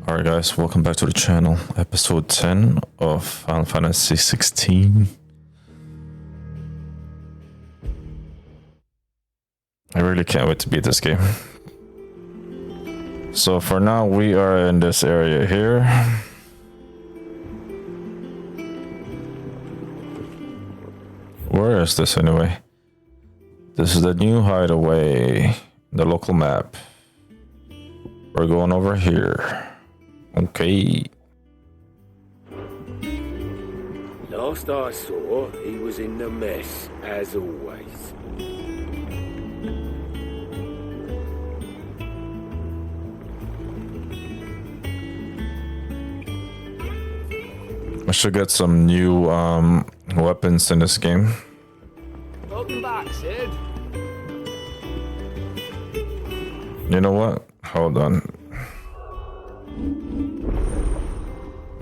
Alright guys, welcome back to the channel. Episode 10 of Final Fantasy XVI. I really can't wait to beat this game. So for now we are in this area here. Where is this anyway? This is the new hideaway, the local map. We're going over here. Okay. Last I saw, he was in the mess, as always. I should get some new weapons in this game. Welcome back, Sid. You know what? Hold on.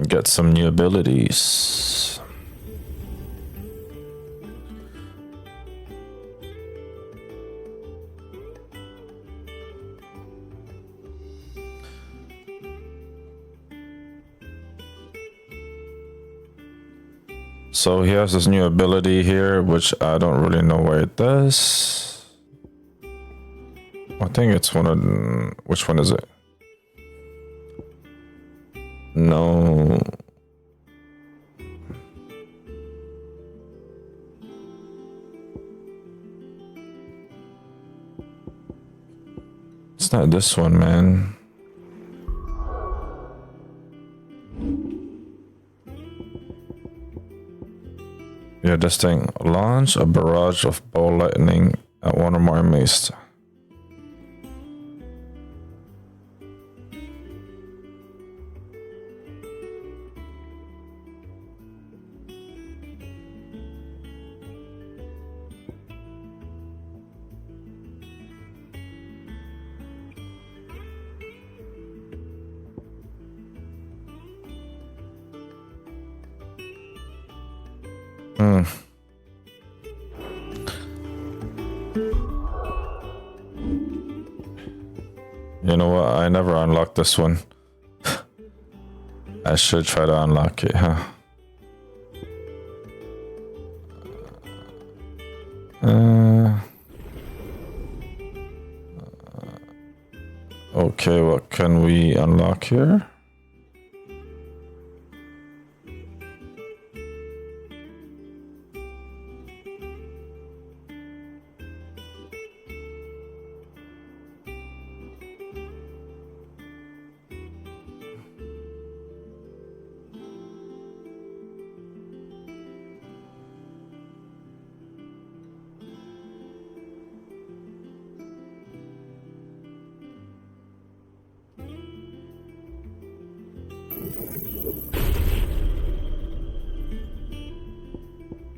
Get some new abilities. So he has this new ability here, which I don't really know what it does. I think it's one of them. Which one is it? No. It's not this one, man. Yeah, this thing. Launch a barrage of ball lightning at one or more enemies. You know what? I never unlocked this one. I should try to unlock it, huh? Okay, what can we unlock here?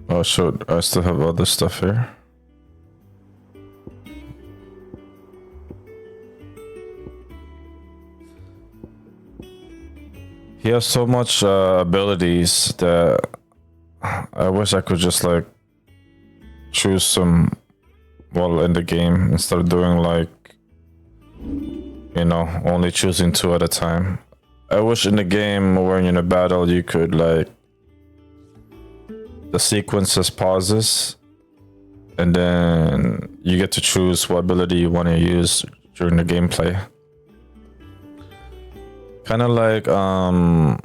Oh, shoot, I still have other stuff here. He has so much abilities that I wish I could just like choose some while in the game instead of doing like, you know, only choosing two at a time. I wish in the game when in a battle you could like the sequences pauses and then you get to choose what ability you want to use during the gameplay. Kind of like Final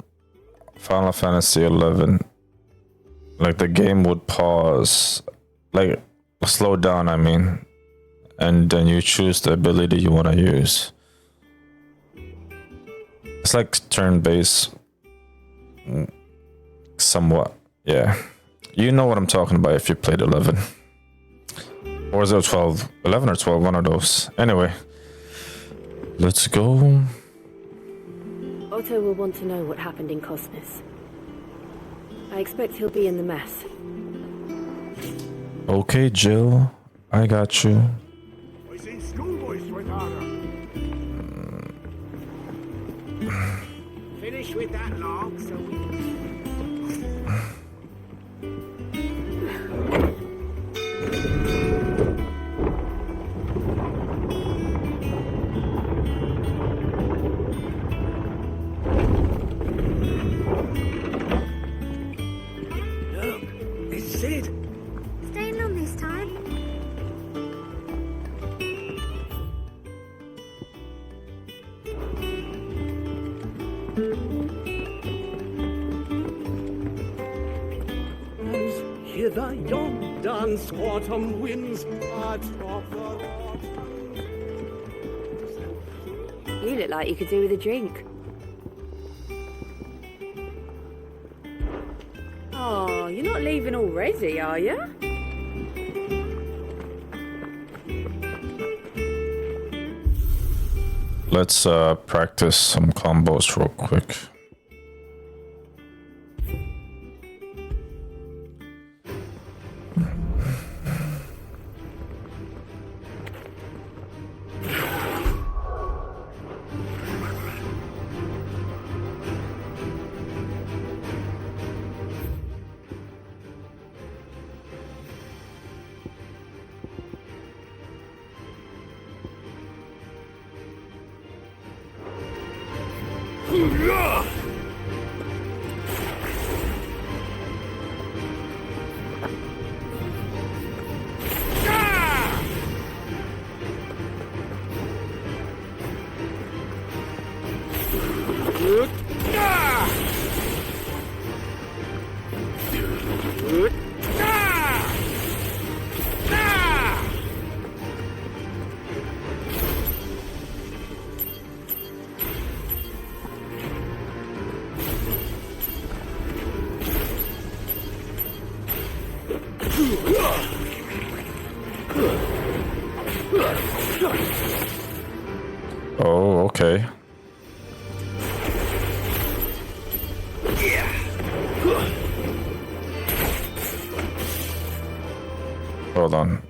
Fantasy XI. Like the game would pause, like slow down, I mean, and then you choose the ability you want to use. It's like turn-based, somewhat, yeah. You know what I'm talking about if you played 11. Or is it 12? 11 or 12, one of those. Anyway, let's go. Otto will want to know what happened in Cosmos. I expect he'll be in the mess. Okay, Jill, I got you. I see schoolboys with her. Finish with that log so we can... Hither yon dance autumn winds atop the rock. You look like you could do with a drink. Oh, you're not leaving already, are you? Let's practice some combos real quick. Oh, okay. Hold on.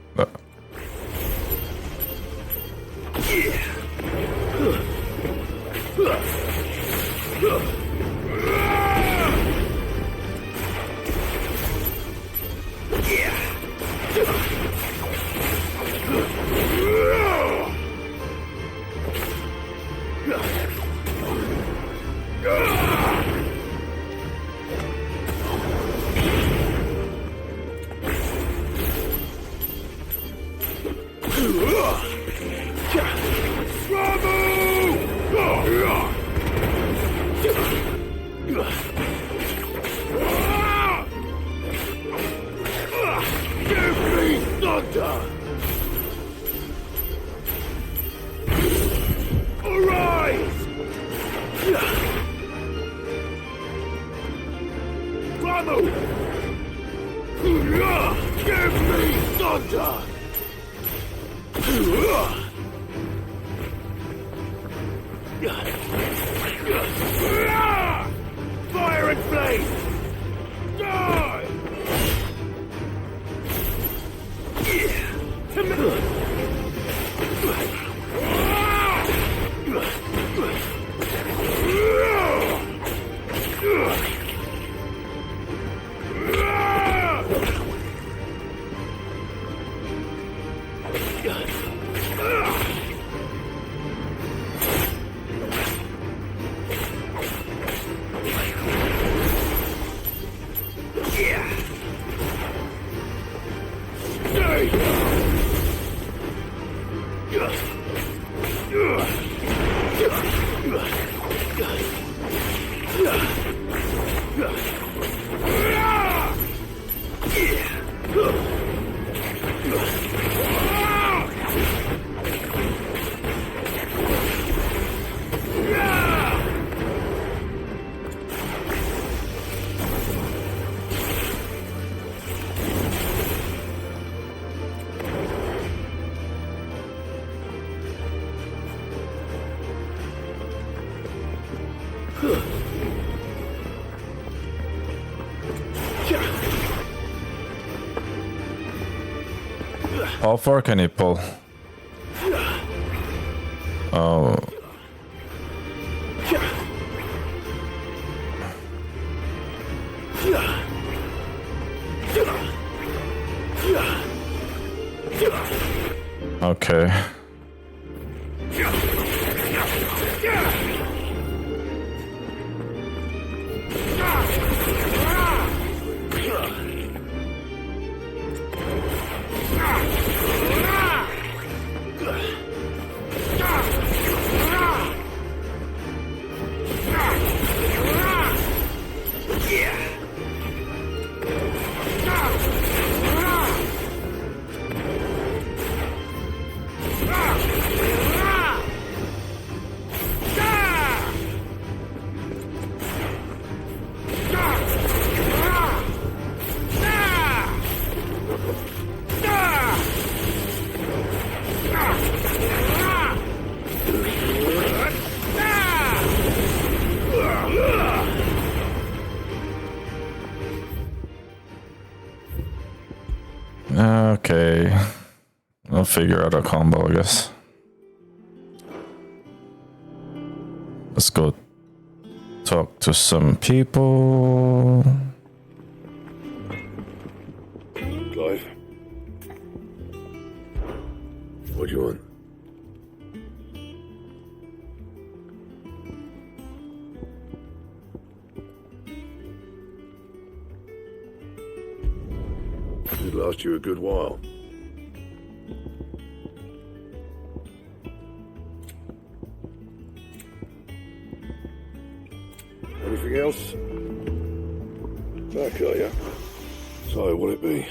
Fire and flame! Die! How far can he pull? Oh. Okay. Okay. I'll figure out a combo, I guess. Let's go talk to some people. Clive. What do you want? It'd last you a good while. Anything else? Back, are ya? So, what'd it be?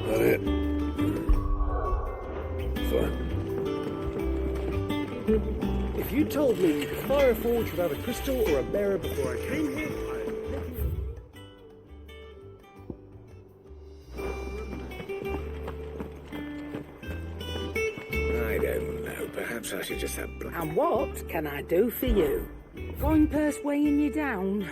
That it? Fine. If you told me you could fire a forge without a crystal or a bearer before I came here, I don't know. Perhaps I should just have... And what can I do for you? Going purse weighing you down?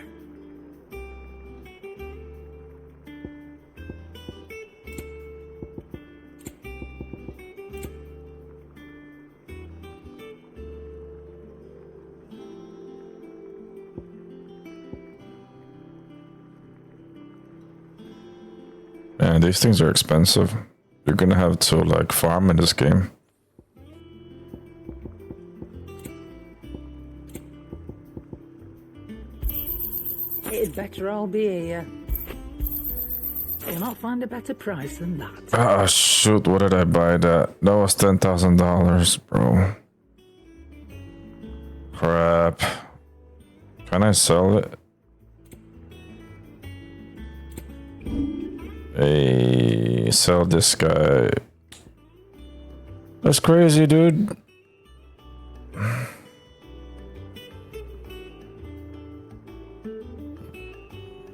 Man, these things are expensive. You're gonna have to like farm in this game. It'd better all be here. You'll not find a better price than that. Ah, shoot, what did I buy that? That was $10,000, bro. Crap. Can I sell it? Hey, sell this guy. That's crazy, dude.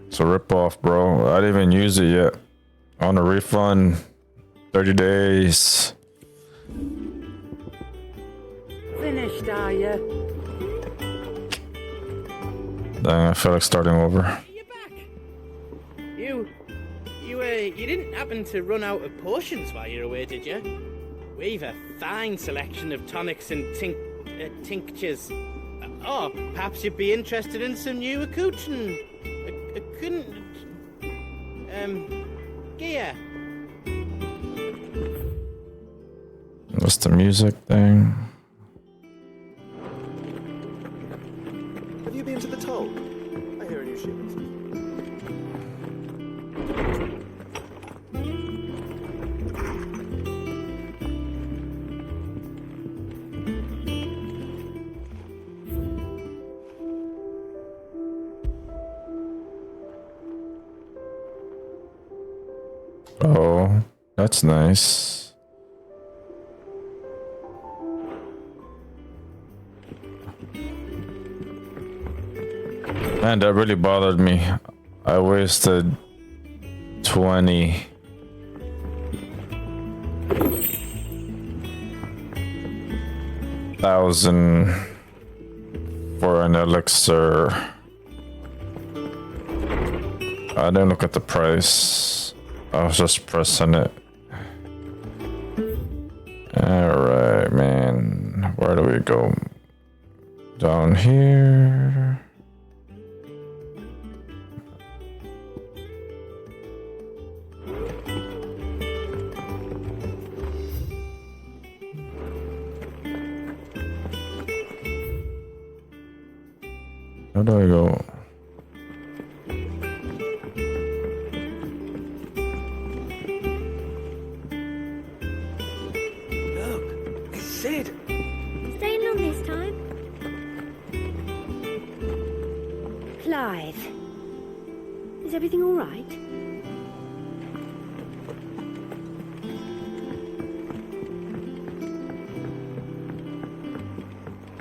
It's a ripoff, bro. I didn't even use it yet. On a refund, 30 days. Finished, are you? Dang, I feel like starting over. You're back. You didn't happen to run out of potions while you're away, did you? We've a fine selection of tonics and tinctures. Oh, perhaps you'd be interested in some new accoutrement. Gear. What's the music thing? have you been to the toll? I hear a new shipment. Oh, that's nice. Man, that really bothered me. I wasted 20,000 for an elixir. I didn't look at the price. I was just pressing it. Alright, man. Where do we go? Down here. How do I go? Staying long this time? Clive, is everything all right?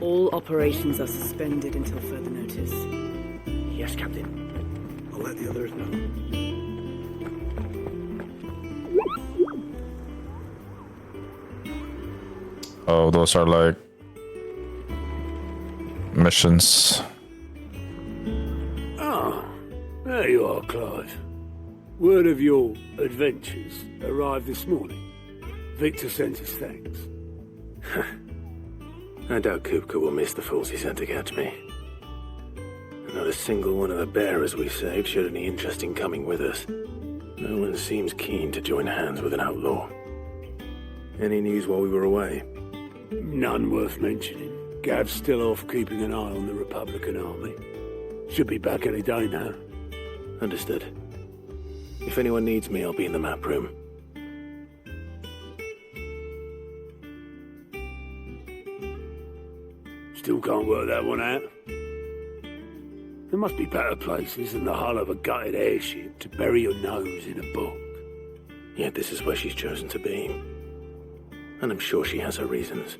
All operations are suspended until further notice. Yes, Captain. I'll let the others know. Oh, those are like missions. Ah, there you are, Clive. Word of your adventures arrived this morning. Victor sent his thanks. I doubt Kupka will miss the fools he sent to catch me. Not a single one of the bearers we saved showed any interest in coming with us. No one seems keen to join hands with an outlaw. Any news while we were away? None worth mentioning. Gav's still off keeping an eye on the Republican army. Should be back any day now. Understood. If anyone needs me, I'll be in the map room. Still can't work that one out. There must be better places than the hull of a gutted airship to bury your nose in a book. Yet this is where she's chosen to be. And I'm sure she has her reasons.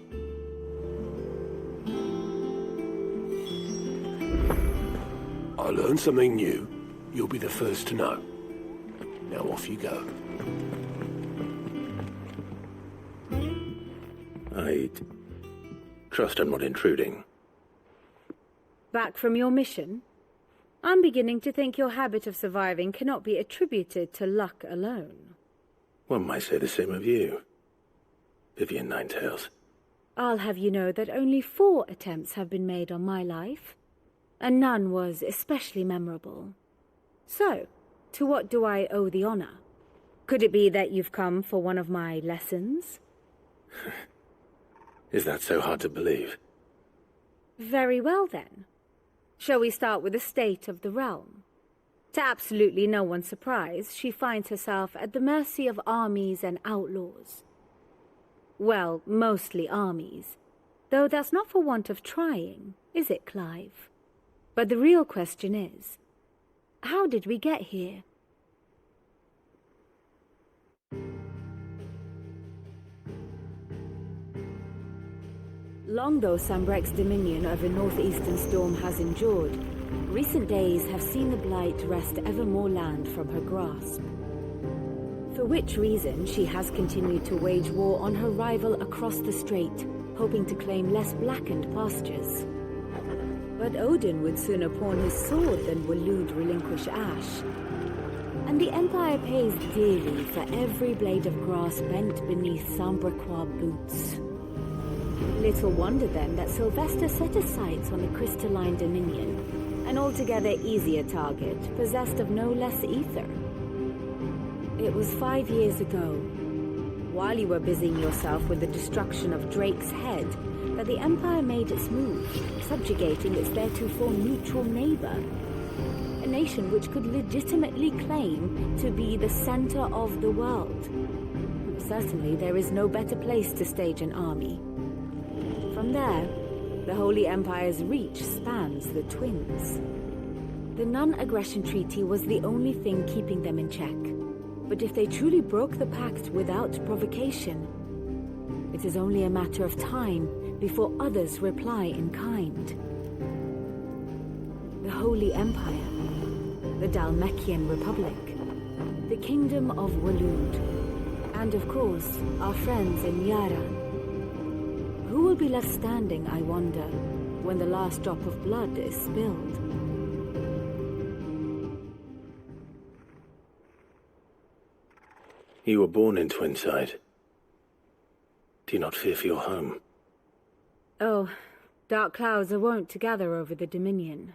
I learned something new. You'll be the first to know. Now off you go. I trust I'm not intruding. Back from your mission? I'm beginning to think your habit of surviving cannot be attributed to luck alone. One might say the same of you, Vivian Ninetails. I'll have you know that only 4 attempts have been made on my life, and none was especially memorable. So, to what do I owe the honor? Could it be that you've come for one of my lessons? Is that so hard to believe? Very well, then. Shall we start with the state of the realm? To absolutely no one's surprise, she finds herself at the mercy of armies and outlaws. Well, mostly armies. Though that's not for want of trying, is it, Clive? But the real question is, how did we get here? Long though Sambrek's dominion over northeastern Storm has endured, recent days have seen the Blight wrest ever more land from her grasp. For which reason she has continued to wage war on her rival across the strait, hoping to claim less blackened pastures. But Odin would sooner pawn his sword than Waloed relinquish Ash. And the Empire pays dearly for every blade of grass bent beneath Sambrequois boots. Little wonder then that Sylvester set his sights on the crystalline dominion, an altogether easier target, possessed of no less ether. It was 5 years ago, while you were busying yourself with the destruction of Drake's head, that the Empire made its move, subjugating its theretofore neutral neighbor. A nation which could legitimately claim to be the center of the world. Certainly there is no better place to stage an army. From there, the Holy Empire's reach spans the Twins. The non-aggression treaty was the only thing keeping them in check. But if they truly broke the pact without provocation, it is only a matter of time before others reply in kind. The Holy Empire, the Dalmekian Republic, the Kingdom of Waloed, and of course, our friends in Yaran. Who will be left standing, I wonder, when the last drop of blood is spilled? You were born in Twinside. Do you not fear for your home? Oh, dark clouds are wont to gather over the Dominion.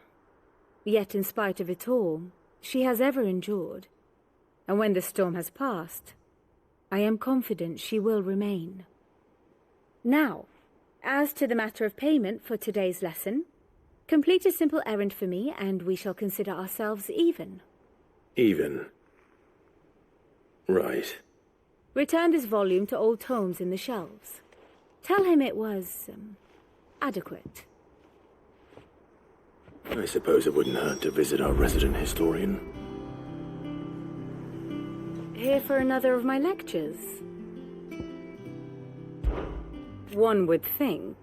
Yet in spite of it all, she has ever endured. And when the storm has passed, I am confident she will remain. Now, as to the matter of payment for today's lesson, complete a simple errand for me and we shall consider ourselves even. Even? Right. Return this volume to old tomes in the shelves. Tell him it was, adequate. I suppose it wouldn't hurt to visit our resident historian. Here for another of my lectures? One would think.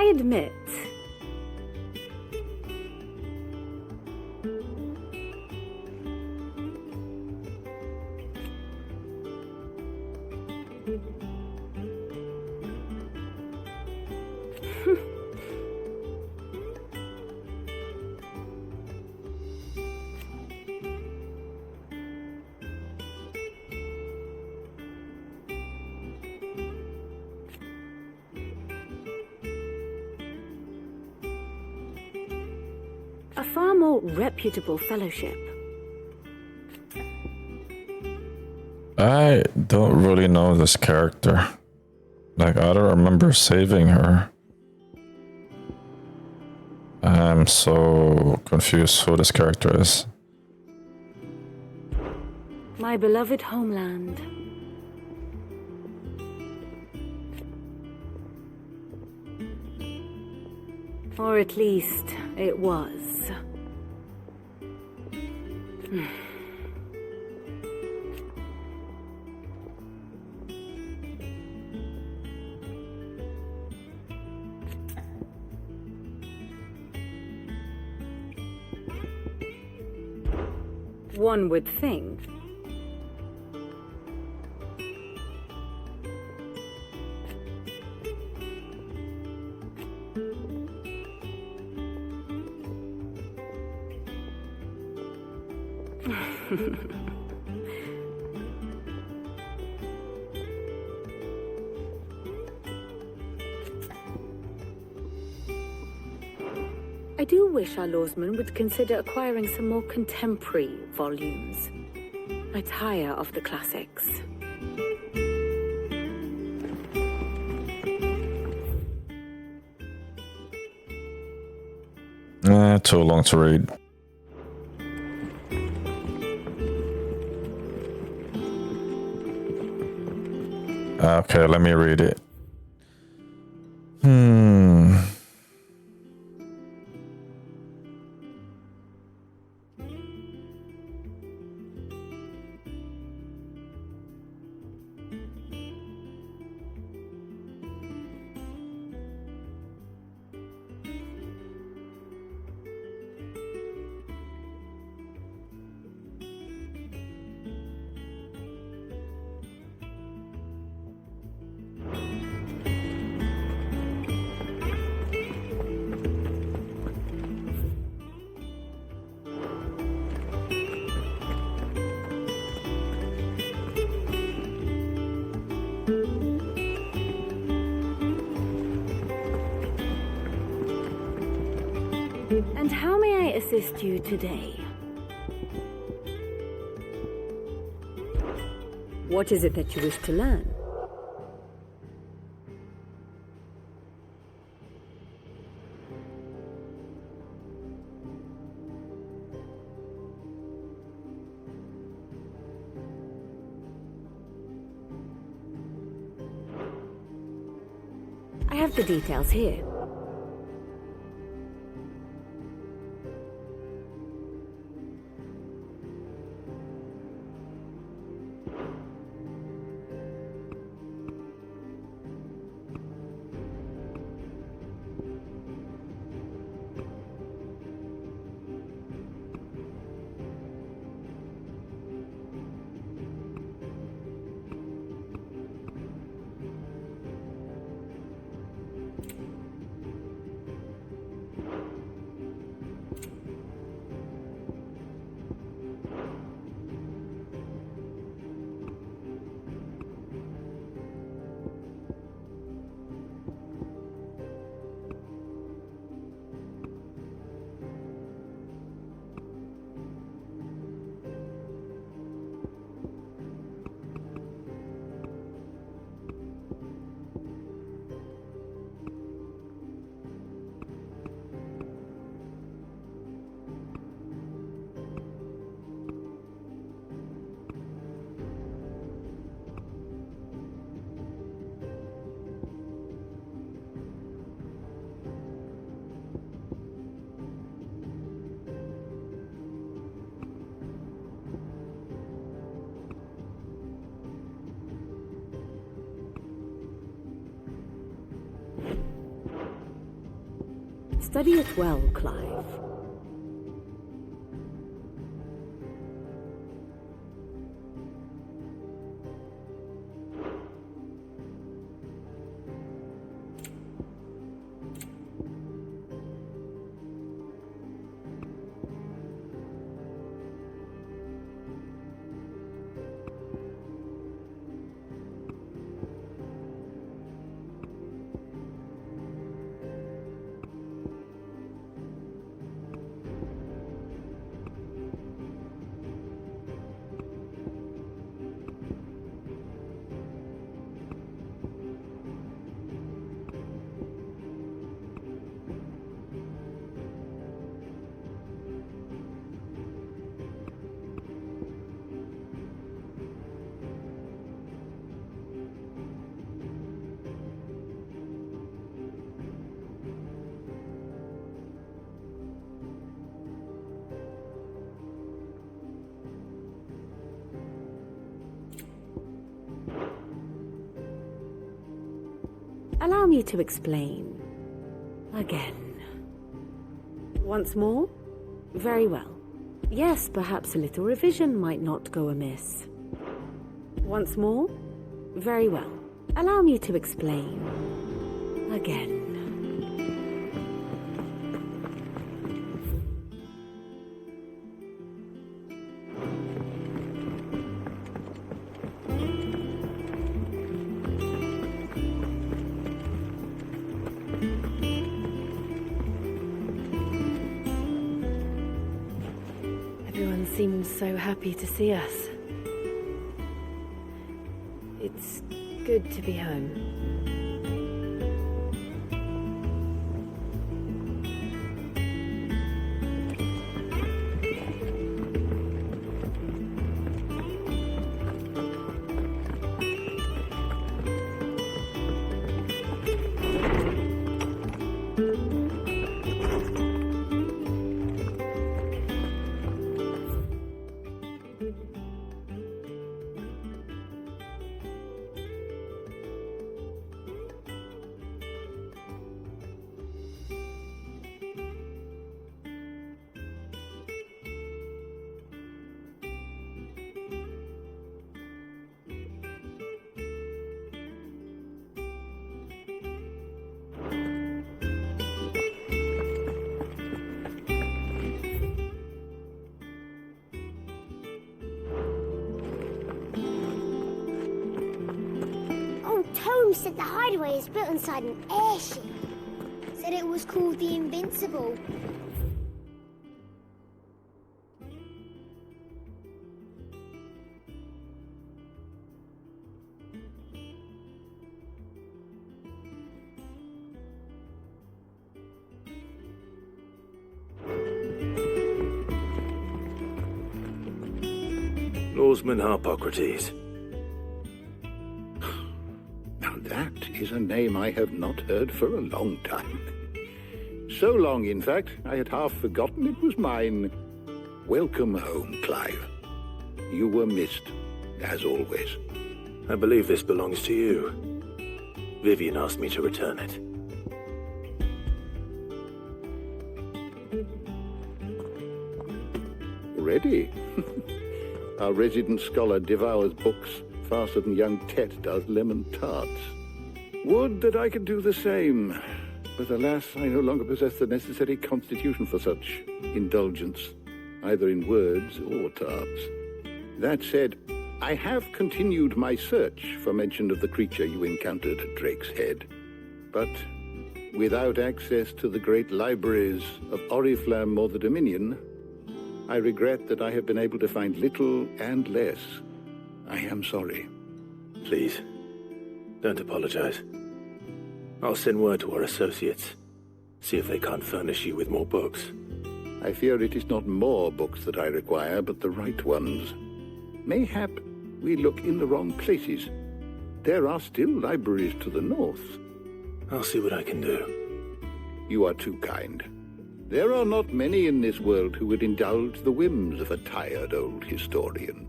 I admit, a far more reputable fellowship. I don't really know this character. Like, I don't remember saving her. I'm so confused who this character is. My beloved homeland. Or at least, it was. One would think. I do wish our lawsmen would consider acquiring some more contemporary volumes. I tire of the classics. Too long to read. Okay, let me read it. And how may I assist you today? What is it that you wish to learn? I have the details here. Study it well, Clive. Allow me to explain. Again. Once more? Very well. Yes, perhaps a little revision might not go amiss. Once more? Very well. Allow me to explain. Again. Everyone seems so happy to see us. It's good to be home. Holmes said the hideaway is built inside an airship. Said it was called the Invincible. Lawsman Harpocrates. Now that is a name I have not heard for a long time. So long, in fact, I had half forgotten it was mine. Welcome home, Clive. You were missed, as always. I believe this belongs to you. Vivian asked me to return it. Ready? Our resident scholar devours books faster than young Tet does lemon tarts. Would that I could do the same. But alas, I no longer possess the necessary constitution for such indulgence, either in words or tarts. That said, I have continued my search for mention of the creature you encountered at Drake's Head. But without access to the great libraries of Oriflamme or the Dominion, I regret that I have been able to find little and less. I am sorry. Please, don't apologize. I'll send word to our associates. See if they can't furnish you with more books. I fear it is not more books that I require, but the right ones. Mayhap we look in the wrong places. There are still libraries to the north. I'll see what I can do. You are too kind. There are not many in this world who would indulge the whims of a tired old historian.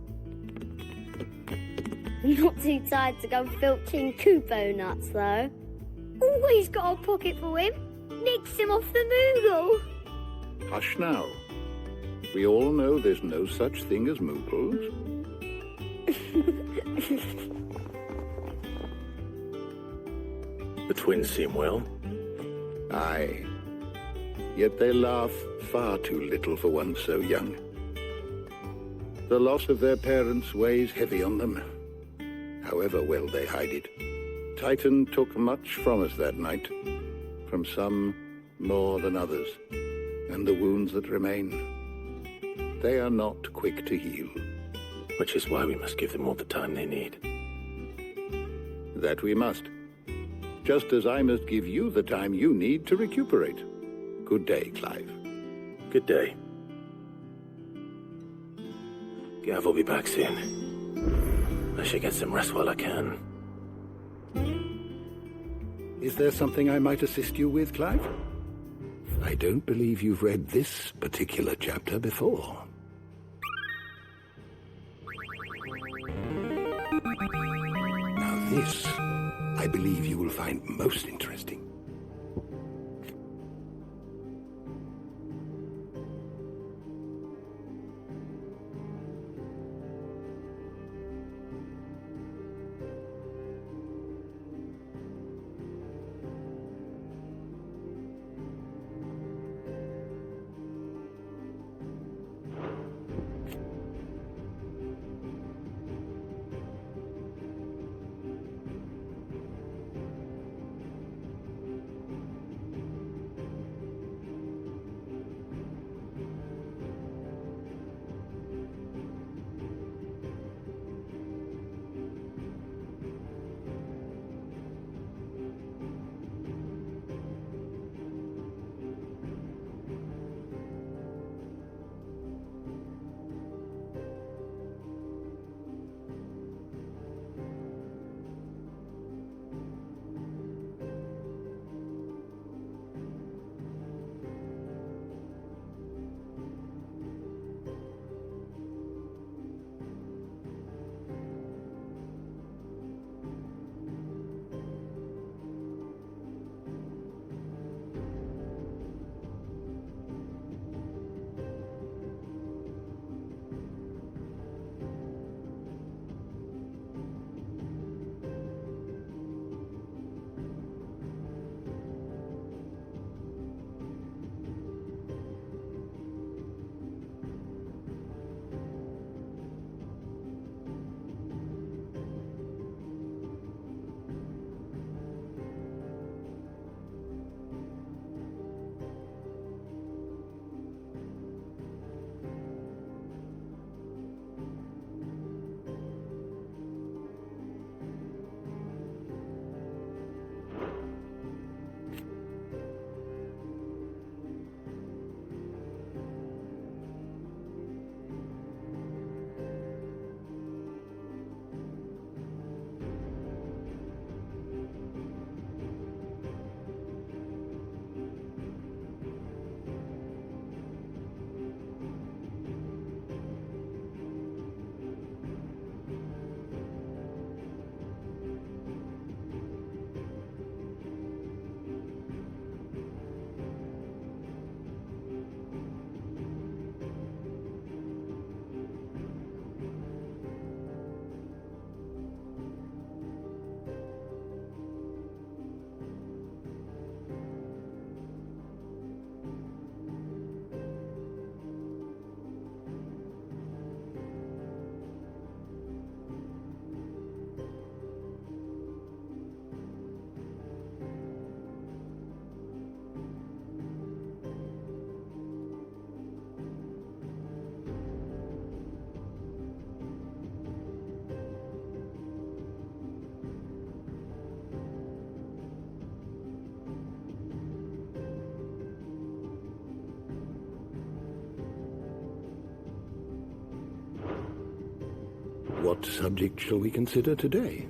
Not too tired to go filching Kupo nuts, though. Always got a pocket for him. Nicks him off the Moogle. Hush now. We all know there's no such thing as Moogles. The twins seem well. Aye. Yet they laugh far too little for one so young. The loss of their parents weighs heavy on them, however well they hide it. Titan took much from us that night, from some more than others, and the wounds that remain, they are not quick to heal. Which is why we must give them all the time they need. That we must. Just as I must give you the time you need to recuperate. Good day, Clive. Good day. Gav will be back soon. I should get some rest while I can. Is there something I might assist you with, Clive? I don't believe you've read this particular chapter before. Now this, I believe you will find most interesting. What subject shall we consider today?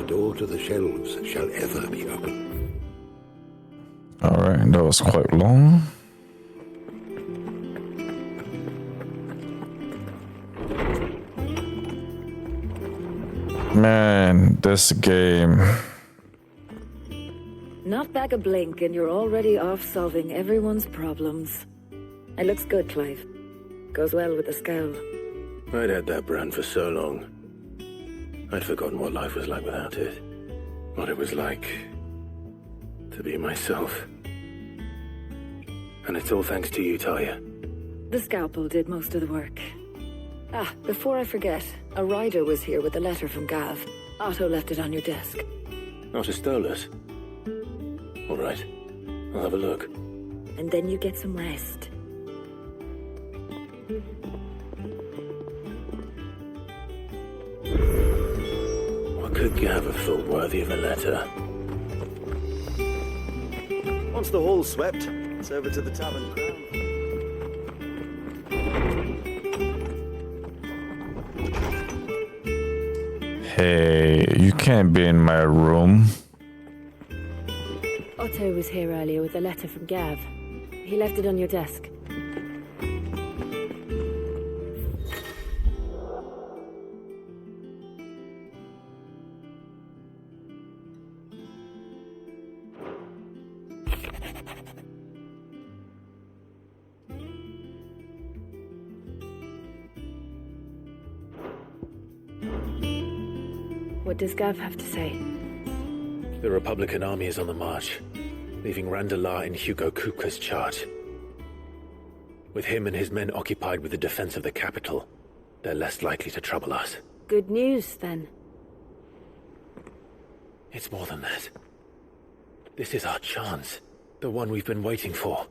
door to the shelves shall ever be open. Alright, that was quite long. Man, this game. Not back a blink and you're already off solving everyone's problems. It looks good, Clive. Goes well with the scowl. I'd had that brand for so long. I'd forgotten what life was like without it. What it was like to be myself. And it's all thanks to you, Talia. The scalpel did most of the work. Ah, before I forget, a rider was here with a letter from Gav. Otto left it on your desk. Otto stole it. All right, I'll have a look. And then you get some rest. What could Gav have thought worthy of a letter? Once the hall's swept, it's over to the Tavern Crown. Hey, you can't be in my room. Otto was here earlier with a letter from Gav. He left it on your desk. What does Gav have to say? The Republican army is on the march, leaving Randalar in Hugo Kuka's charge. With him and his men occupied with the defense of the capital, they're less likely to trouble us. Good news, then. It's more than that. This is our chance, the one we've been waiting for.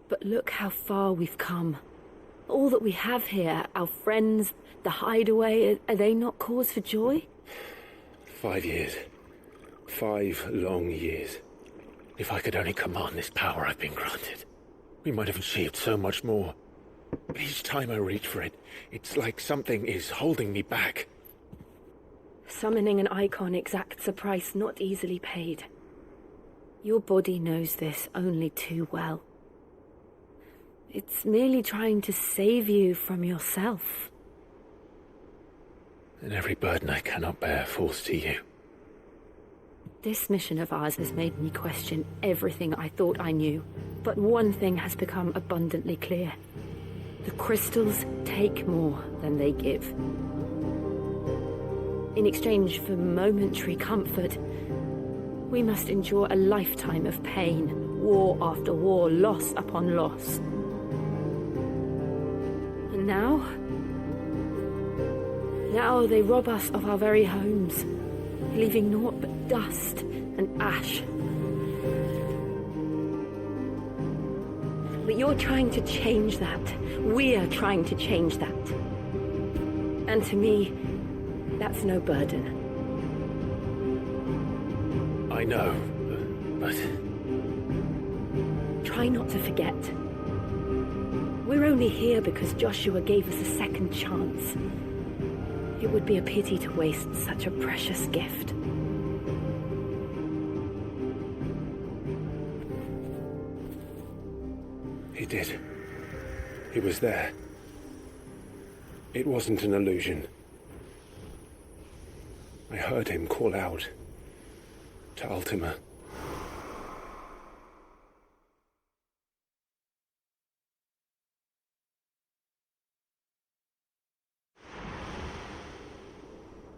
But look how far we've come. All that we have here, our friends, the hideaway, are they not cause for joy? 5 years. 5 long years. If I could only command this power I've been granted, we might have achieved so much more. But each time I reach for it, it's like something is holding me back. Summoning an Eikon exacts a price not easily paid. Your body knows this only too well. It's merely trying to save you from yourself. And every burden I cannot bear falls to you. This mission of ours has made me question everything I thought I knew. But one thing has become abundantly clear. The crystals take more than they give. In exchange for momentary comfort, we must endure a lifetime of pain, war after war, loss upon loss. And now they rob us of our very homes, leaving naught but dust and ash. But you're trying to change that. We're trying to change that. And to me, that's no burden. I know, but... Try not to forget. We're only here because Joshua gave us a second chance. It would be a pity to waste such a precious gift. He did. He was there. It wasn't an illusion. I heard him call out to Ultima.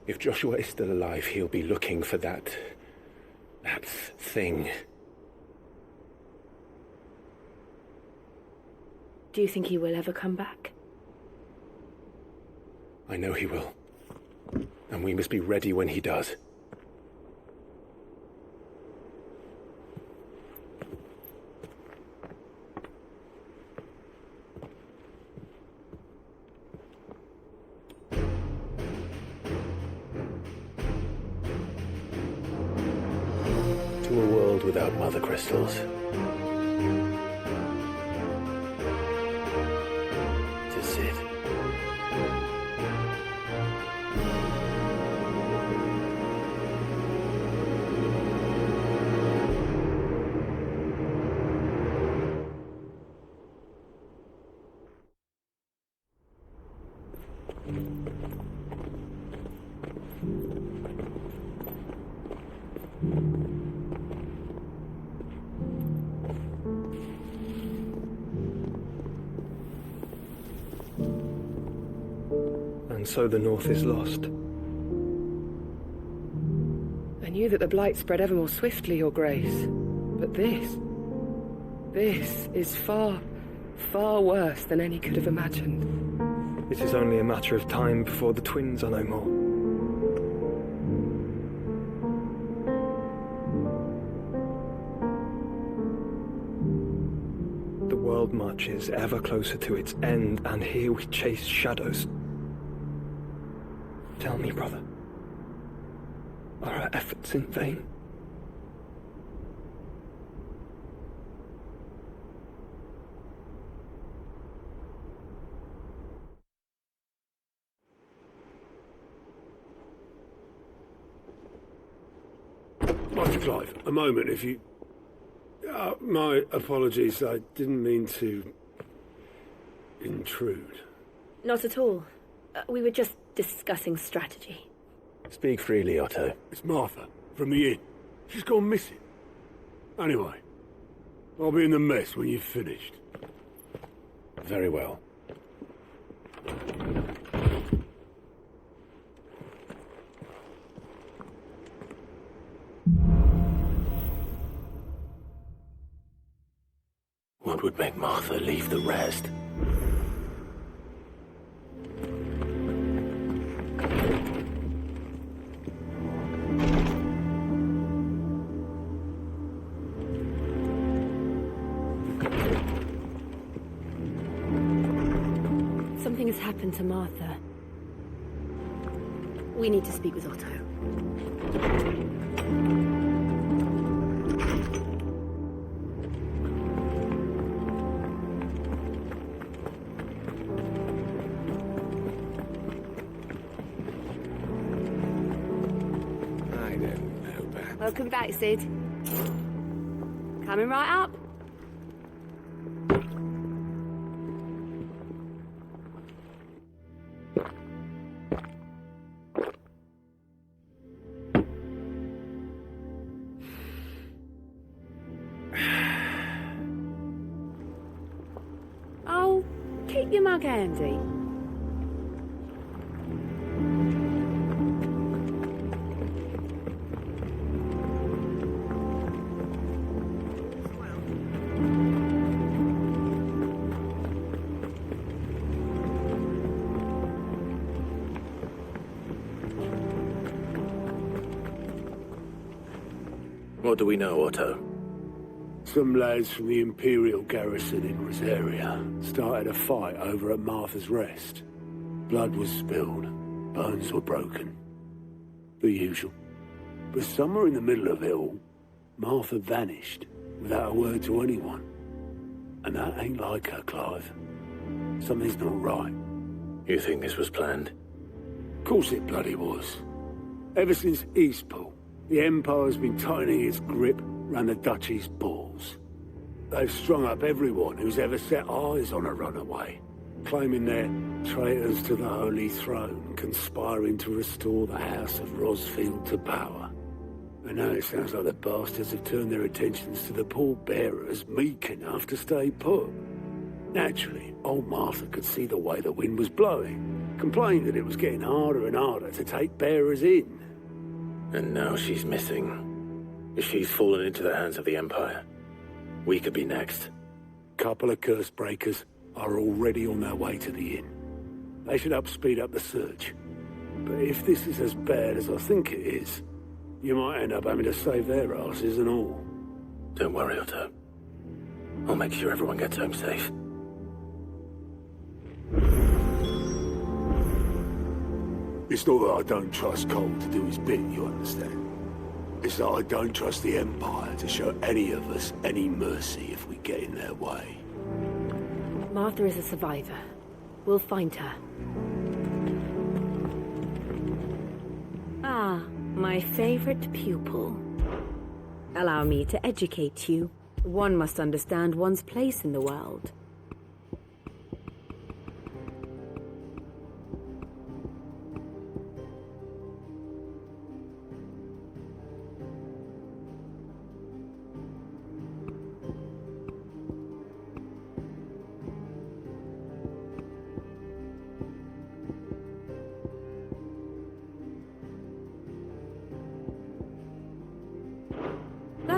If Joshua is still alive, he'll be looking for that thing. Do you think he will ever come back? I know he will. And we must be ready when he does. To a world without mother crystals. so the North is lost. I knew that the Blight spread ever more swiftly, Your Grace. But this is far, far worse than any could have imagined. It is only a matter of time before the twins are no more. The world marches ever closer to its end, and here we chase shadows. Tell me, brother, are our efforts in vain? Master Clive, a moment, if you... my apologies, I didn't mean to... intrude. Not at all. We were just discussing strategy. Speak freely, Otto. It's Martha, from the inn. She's gone missing. Anyway, I'll be in the mess when you've finished. Very well. What would make Martha leave the rest? Something has happened to Martha. We need to speak with Otto. I don't know, perhaps. Welcome back, Sid. Coming right up. Oh, keep your mug handy. What do we know, Otto? Some lads from the Imperial garrison in Rosaria started a fight over at Martha's Rest. Blood was spilled, bones were broken. The usual. But somewhere in the middle of it all, Martha vanished without a word to anyone. And that ain't like her, Clive. Something's not right. You think this was planned? Of course it bloody was. Ever since Eastpool, the Empire's been tightening its grip round the Duchy's balls. They've strung up everyone who's ever set eyes on a runaway, claiming they're traitors to the Holy Throne, conspiring to restore the House of Rosfield to power. And now it sounds like the bastards have turned their attentions to the pallbearers meek enough to stay put. Naturally, old Martha could see the way the wind was blowing, complained that it was getting harder and harder to take bearers in. And now she's missing. If she's fallen into the hands of the Empire, we could be next. Couple of curse breakers are already on their way to the inn. They should speed up the search. But if this is as bad as I think it is, you might end up having to save their asses and all. Don't worry, Otto. I'll make sure everyone gets home safe. It's not that I don't trust Cole to do his bit, you understand? It's that I don't trust the Empire to show any of us any mercy if we get in their way. Martha is a survivor. We'll find her. Ah, my favorite pupil. Allow me to educate you. One must understand one's place in the world.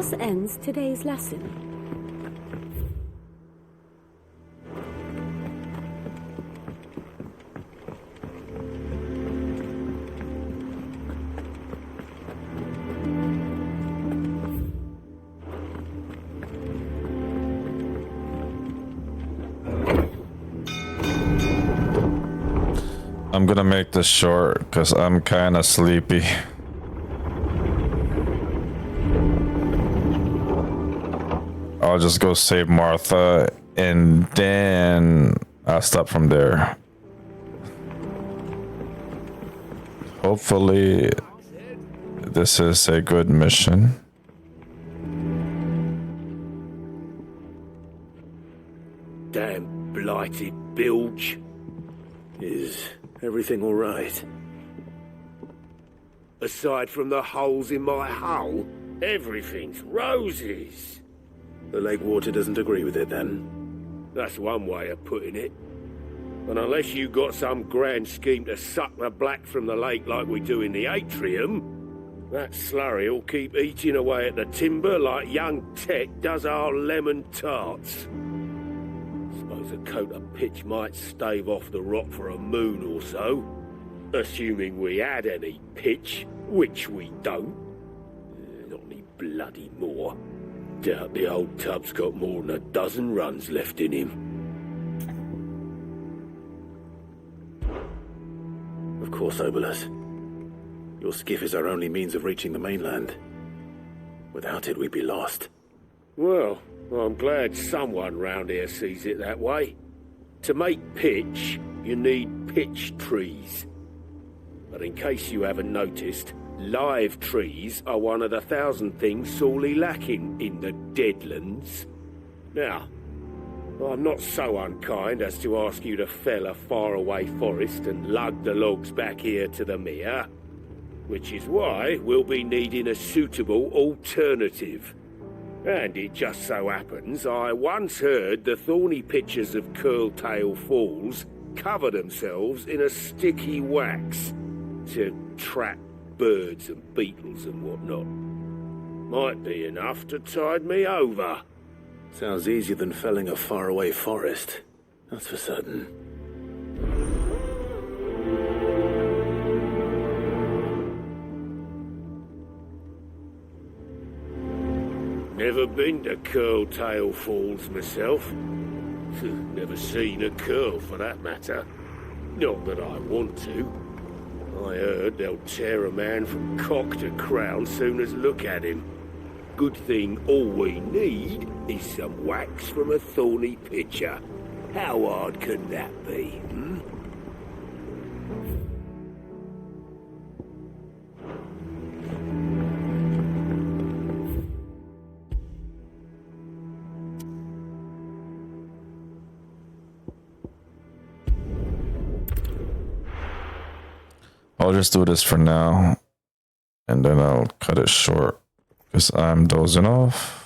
thus ends today's lesson. I'm gonna make this short because I'm kind of sleepy. I'll just go save Martha and then I'll stop from there. Hopefully this is a good mission. Damn blighted bilge. Is everything all right? Aside from the holes in my hull, everything's roses. The lake water doesn't agree with it, then? That's one way of putting it. And unless you got some grand scheme to suck the black from the lake like we do in the atrium, that slurry'll keep eating away at the timber like young Tet does our lemon tarts. Suppose a coat of pitch might stave off the rot for a moon or so, assuming we had any pitch, which we don't. Not any bloody more. Doubt the old tub's got more than a dozen runs left in him. Of course, Obolus. Your skiff is our only means of reaching the mainland. Without it, we'd be lost. Well, I'm glad someone round here sees it that way. To make pitch, you need pitch trees. But in case you haven't noticed, live trees are one of the 1,000 things sorely lacking in the Deadlands. Now, I'm not so unkind as to ask you to fell a faraway forest and lug the logs back here to the mere, which is why we'll be needing a suitable alternative. And it just so happens I once heard the thorny pitchers of Curltail Falls cover themselves in a sticky wax to trap birds and beetles and whatnot. Might be enough to tide me over. Sounds easier than felling a faraway forest. That's for certain. Never been to Curltail Falls myself. Never seen a curl for that matter. Not that I want to. I heard they'll tear a man from cock to crown soon as look at him. Good thing all we need is some wax from a thorny pitcher. How hard can that be, hmm? I'll just do this for now, and then I'll cut it short, because I'm dozing off.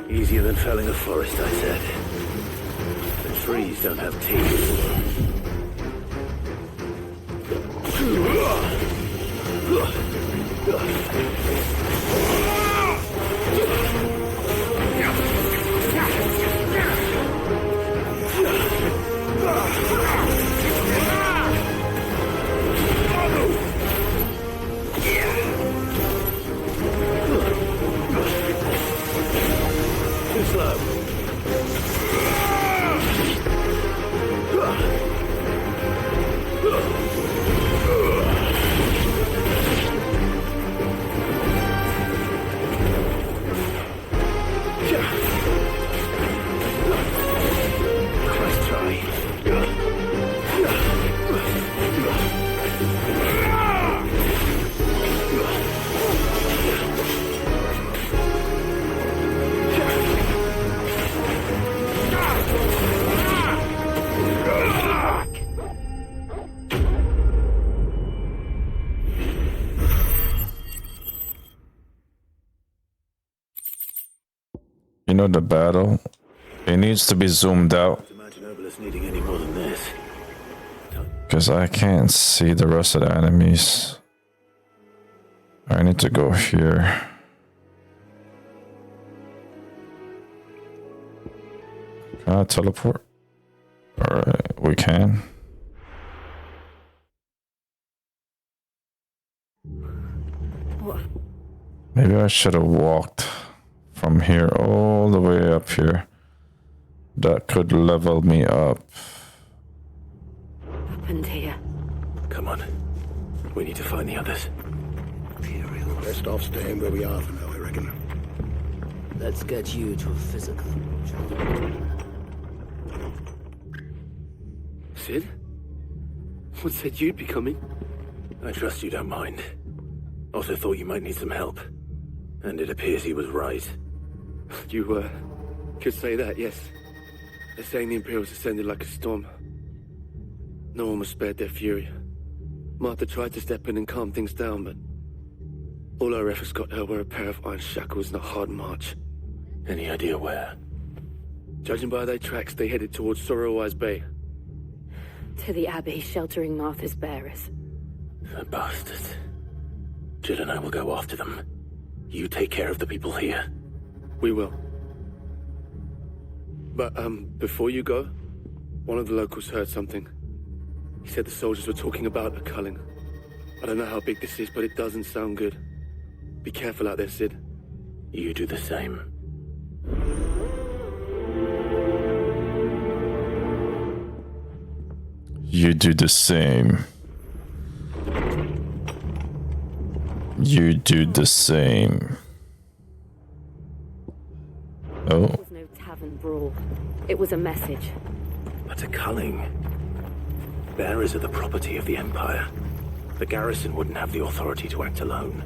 Easier than felling a forest, I said. The trees don't have teeth. Too slow. Nice try. You know the battle? It needs to be zoomed out. Imagine Obelisk needing any more than this. Because I can't see the rest of the enemies. I need to go here. Can I teleport? Alright, we can. What? Maybe I should have walked from here all the way up here. That could level me up. Happened here. Come on. We need to find the others. Best off staying where we are for now, I reckon. Let's get you to a physical. Sid? What said you'd be coming? I trust you don't mind. Also thought you might need some help. And it appears he was right. You, could say that, yes. They're saying the Imperials ascended like a storm. No one was spared their fury. Martha tried to step in and calm things down, but all our efforts got her were a pair of iron shackles and a hard march. Any idea where? Judging by their tracks, they headed towards Sorrowwise Bay. To the Abbey sheltering Martha's bearers. The bastards. Jill and I will go after them. You take care of the people here. We will. But, before you go, one of the locals heard something. He said the soldiers were talking about a culling. I don't know how big this is, but it doesn't sound good. Be careful out there, Sid. You do the same. You do the same. You do the same. Oh. It was no tavern brawl. It was a message. But a culling. Bearers are the property of the Empire. The garrison wouldn't have the authority to act alone.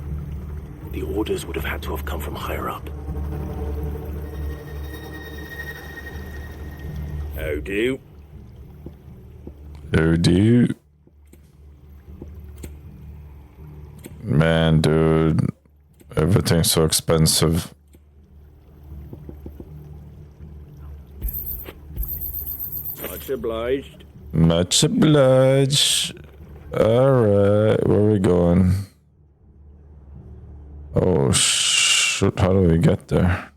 The orders would have had to have come from higher up. How do? Oh, dude. Man, dude. Everything's so expensive. Much obliged. Much obliged. Alright, where are we going? Oh, shoot. How do we get there?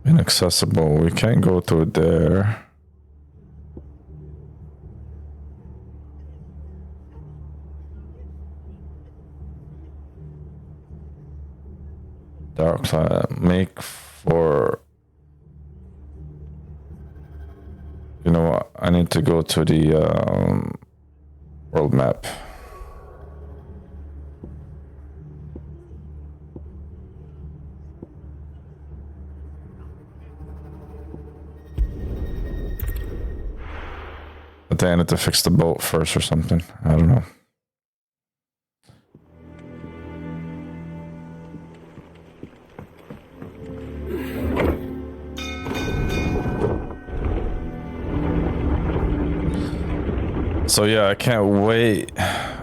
Inaccessible. We can't go through there. Dark cloud. Make for... You know what? I need to go to the world map. I think I need to fix the boat first or something. I don't know. So yeah, I can't wait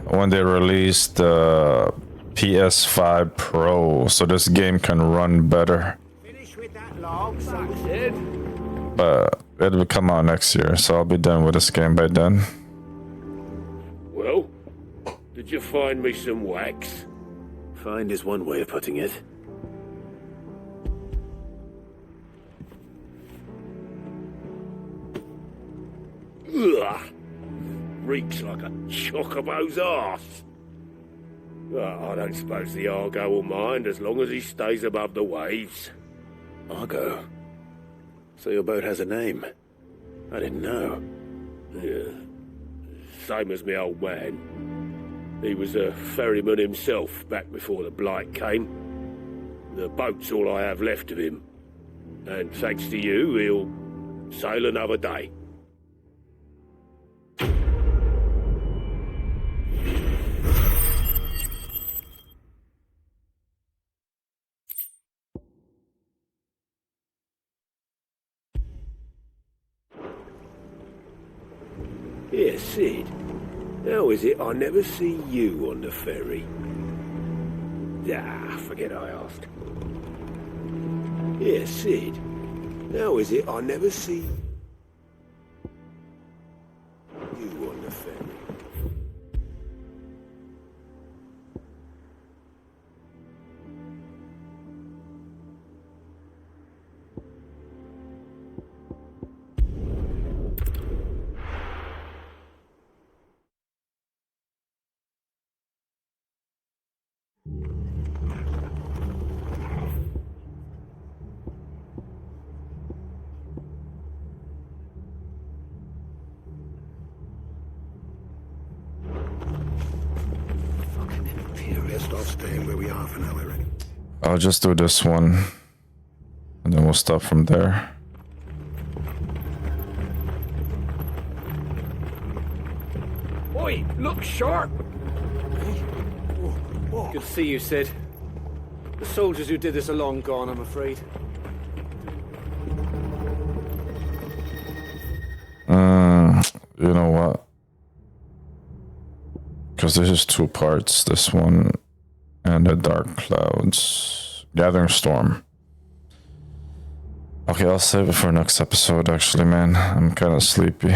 when they release the PS5 Pro so this game can run better. Finish with that log, Sid. But it'll come out next year, so I'll be done with this game by then. Well, did you find me some wax? Find is one way of putting it. Ugh. Reeks like a chocobo's arse. I don't suppose the Argo will mind as long as he stays above the waves. Argo? So your boat has a name? I didn't know. Yeah. Same as me old man. He was a ferryman himself back before the Blight came. The boat's all I have left of him. And thanks to you, he'll sail another day. Here, Sid. How is it I never see you on the ferry? Ah, forget I asked. Here, Sid. How is it I never see you on the ferry? Best off staying where we are for now, Eric. I'll just do this one, and then we'll stop from there. Oi, look sharp! Good to see you, Sid. The soldiers who did this are long gone, I'm afraid. You know what? Because this is two parts, this one and the Dark Clouds. Gathering Storm. Okay, I'll save it for next episode, actually, man. I'm kind of sleepy.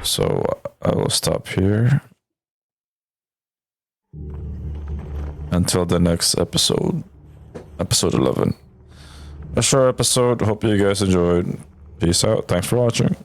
So I will stop here. Until the next episode. Episode 11. A short episode. Hope you guys enjoyed. Peace out. Thanks for watching.